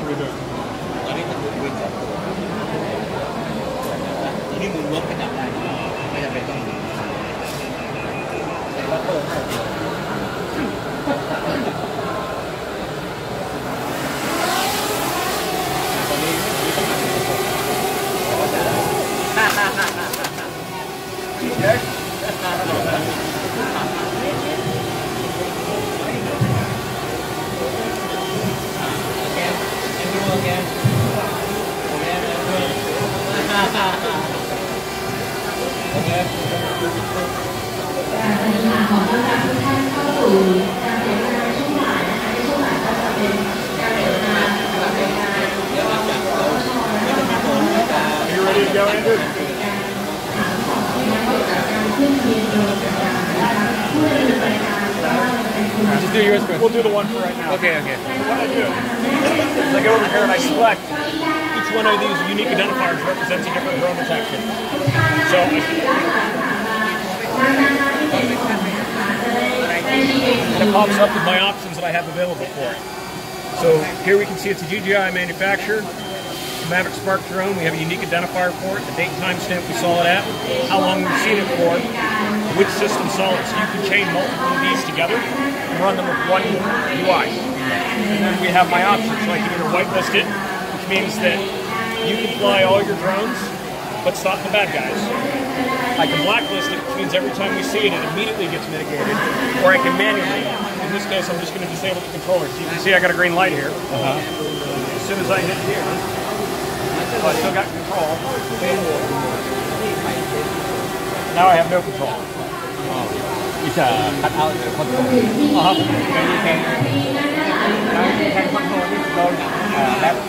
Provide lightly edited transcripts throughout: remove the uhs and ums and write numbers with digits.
ตอนนี้มันดูวิน2 ตัวตัวนี้มือลบก็จับได้ไม่จำเป็นต้องใส่บัตเตอร์ให้ตอนนี้มีปัญหาเด็กขอต้อนรับทุกท่านเข้าสู่การเสวนาช่วงบ่ายนะคะในช่วงบ่ายก็จะเป็นการเสวนาเกี่ยวกับรายการจากปตชนะคะพร้อมกับการถามของที่มาเกี่ยวกับการขึ้นเรียนโดยต่างๆนะคะผู้ดำเนินรายการว่าเป็นคุณ Just do yours first. We'll do the one for right now. Okay. What I do is I go over here and I select each one of these unique identifiers represents a different drone detection. So and it pops up with my options that I have available for it. So here we can see it's a GGI manufacturer. Mavic Spark drone, we have a unique identifier for it, the date timestamp we saw it at, how long we've seen it for, which system saw it, so you can chain multiple of these together and run them with one UI. And then we have my options, so I can either whitelist it, which means that you can fly all your drones, but stop the bad guys. I can blacklist it, which means every time we see it, it immediately gets mitigated, or I can manually. In this case, I'm just going to disable the controller. So you can see I got a green light here. As soon as I hit here, so I still got control. Now I have no control. It's cut out the control. Now you can control this drone left.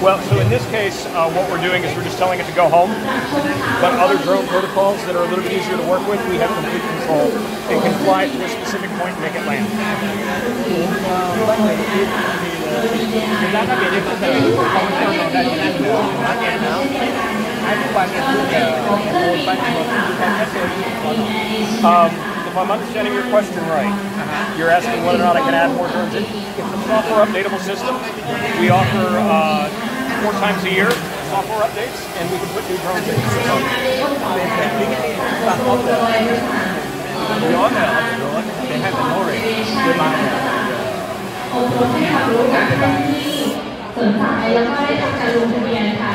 Well, so in this case, what we're doing is we're just telling it to go home. But other drone protocols that are a little bit easier to work with, we have complete control. It can fly to a specific point and make it land. If I'm understanding your question right, you're asking whether or not I can add more drones in. It's a software updatable system. We offer 4 times a year software updates, and we can put new drones in. They have the knowledge. คนที่ขับรถจากท่านที่สนใจแล้วก็ได้ทำการลงทะเบียนค่ะ